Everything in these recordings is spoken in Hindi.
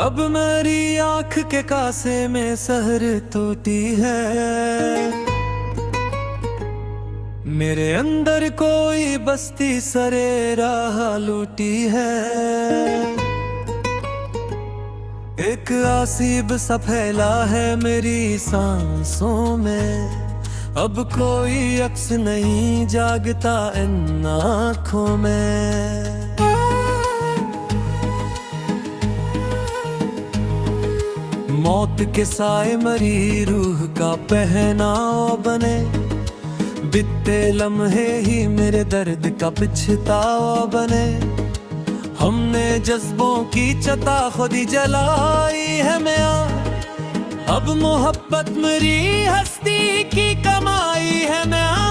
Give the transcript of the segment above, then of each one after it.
अब मेरी आँख के कासे में सहर टूटी है। मेरे अंदर कोई बस्ती सरे राह लूटी है। एक आसीब सा फैला है मेरी सांसों में। अब कोई अक्स नहीं जागता इन आँखों में। मौत के साए मरी रूह का पहनावा बने। बीते लम्हे ही मेरे दर्द का पिछतावा बने। हमने जज्बों की चता खुद ही जलाई है मियां। अब मोहब्बत मेरी हस्ती की कमाई है मियां।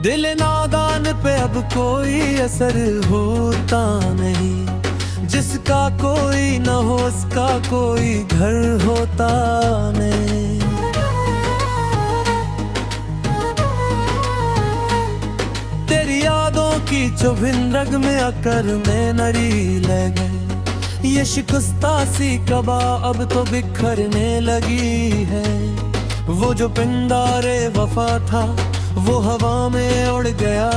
दिल नादान पे अब कोई असर होता नहीं। जिसका कोई न हो उसका कोई घर होता नहीं। तेरी यादों की चुभिन रग में आकर में नरी ले गई। ये शिकस्ता सी कबा अब तो बिखरने लगी है। वो जो पिंडारे वफा था वो हवा में उड़ गया।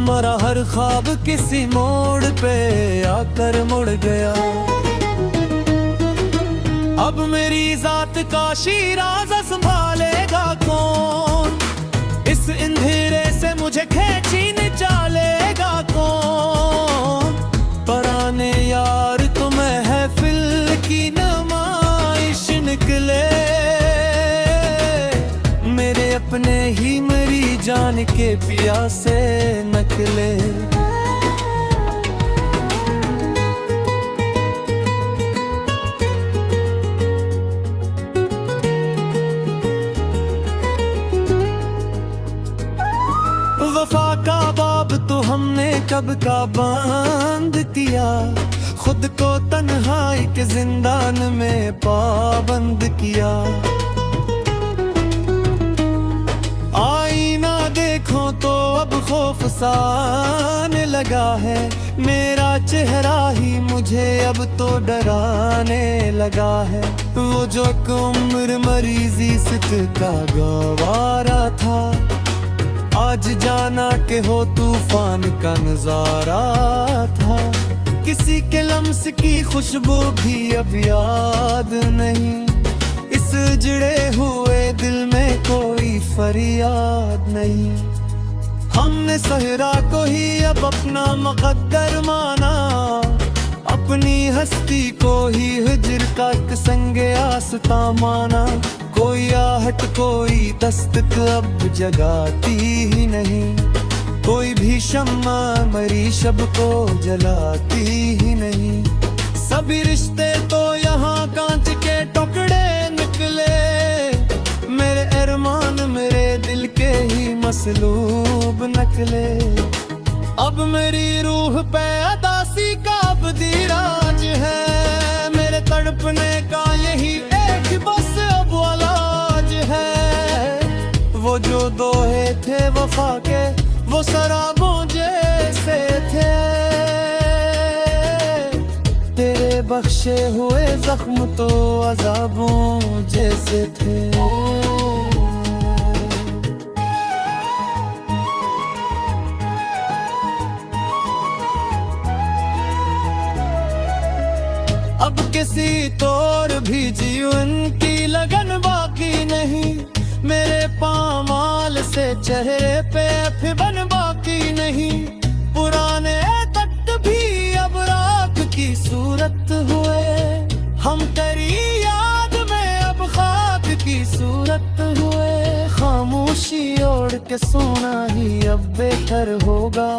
मरा हर ख्वाब किसी मोड़ पे आकर मुड़ गया। अब मेरी जात का शीराज़ा संभालेगा कौन। इस अंधेरे से मुझे खींची निचालेगा कौन। पराने यार तो महफिल की नुमाइश निकले। मेरे अपने ही मेरी जान के प्यासे नकले। वफा का बाब तो हमने कब का बंद किया। खुद को तन्हाई के जिंदान में पाबंद किया। आईना देखो तो अब खौफ साने लगा है। मेरा चेहरा ही मुझे अब तो डराने लगा है। वो जो एक उम्र मरीजी सिक का गवारा था। आज जाना के हो तूफान का नजारा था। किसी के लम्स की खुशबू भी अब याद नहीं। इस जड़े हुए दिल में कोई फरियाद नहीं। हमने सहरा को ही अब अपना मुकद्दर माना। अपनी हस्ती को ही हिज्र का एक संगे आस्ता माना। कोई आहट कोई दस्तक अब जगाती ही नहीं। कोई भी शम्मा मरी शब को जलाती ही नहीं। सभी रिश्ते तो यहाँ कांच के टुकड़े निकले। मेरे अरमान मेरे दिल के ही मसलूब नकले। अब मेरी रूह पे अदासी का अबदी राज है। मेरे तड़पने का यही एक बस अब इलाज है। वो जो दोहे थे वफा के वो शराबों जैसे थे। तेरे बख्शे हुए जख्म तो अज़ाबों जैसे थे। अब किसी तौर भी जीवन की लगन बाकी नहीं। मेरे पामाल से चेहरे पे फिबन बाकी नहीं। पुराने तख्त भी अब राख की सूरत हुए। हम तेरी याद में अब खाक की सूरत हुए। खामोशी ओढ़ के सोना ही अब बेहतर होगा।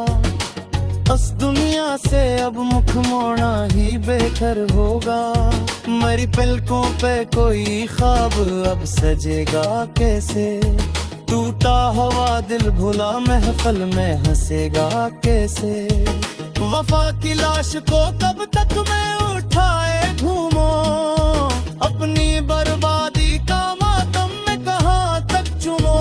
इस दुनिया से अब मुख मोड़ना ही बेहतर होगा। मेरी पलकों पे कोई ख्वाब अब सजेगा कैसे। टूटा हुआ दिल भुला महफल में हंसेगा कैसे। वफा की लाश को कब तक मैं उठाए घूमो। अपनी बर्बादी का मातम में कहाँ तक चुमो।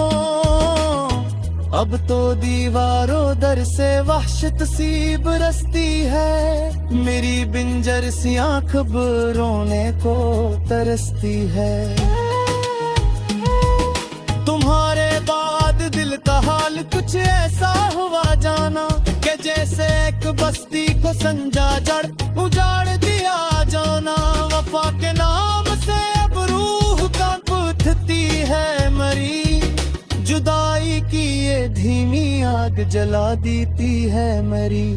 अब तो दीवारों अंदर से वहशत सी बरसती है, मेरी बिंजर सी आँख अब रोने को तरसती है। तुम्हारे बाद दिल का हाल कुछ ऐसा हुआ जाना, कि जैसे एक बस्ती को संजा जड़ उजाड़ दिया जाना। वफा के नाम से अब रूह कांप उठती है मरी, जुदाई की ये धीमी आग जला देती है मेरी।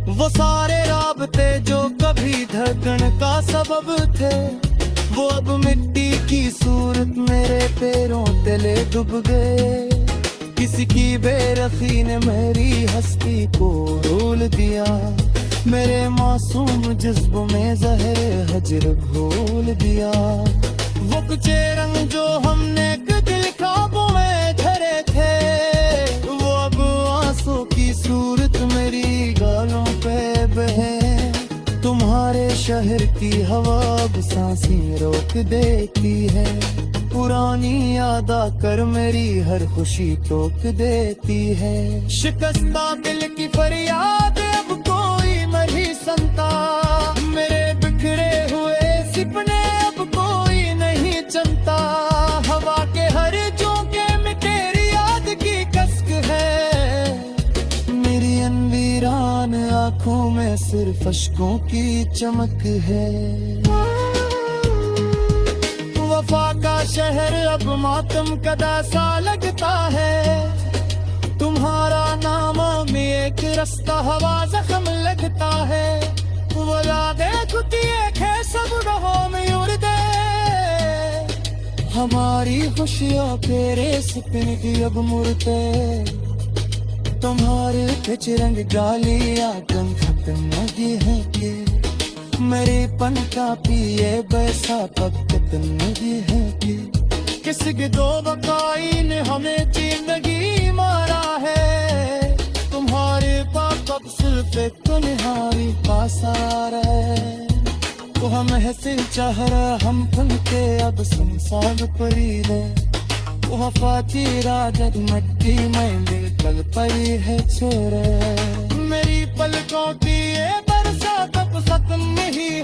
वो सारे राबते जो कभी धड़कन का सबब थे, वो अब मिट्टी की सूरत मेरे पैरों तले डूब गए। किसी की बेरखी ने मेरी हस्ती को रोल दिया, मेरे मासूम जज्बों में ज़हर हजर घोल दिया। वो कुछ रंग जो हमने दिल ख्वाबों में धरे थे, वो अब आंसू की सूरत मेरी गालों पे बहे। तुम्हारे शहर की हवा अब सांसें रोक देती है, पुरानी याद आकर मेरी हर खुशी टोक देती है। शिकस्ता दिल की फरियाद अब कोई नहीं सुनता, मेरे बिखरे हुए सपने अब कोई नहीं चलता। हवा के हर झोंके में तेरी याद की कसक है, मेरी अनवीरान आंखों में सिर्फ अश्कों की चमक है। वफा का शहर अब मातम कदा सा लगता है, तुम्हारा नाम में एक रास्ता हवा जख्म लगता है। वो यादें खुदी एक है सब राहों में उड़ते, हमारी खुशियों तेरे सपने की अब मुड़ते। तुम्हारे पिचरंग गालियां गम खत्म लगी है कि मेरे पन का पिए बैसा पक्त नहीं है कि किसी के दो बकाई ने हमें जिंदगी मारा है। तुम्हारे पाप अब सिर्फ एक तुम्हारी पास आ रहे, तो हम हंसी चाह रहा हम खुल के अब संसार परी दे। वफा की राजत मट्टी में दिल कल परी है छोरे, मेरी पलकों की ये बरसात अब खत्म नहीं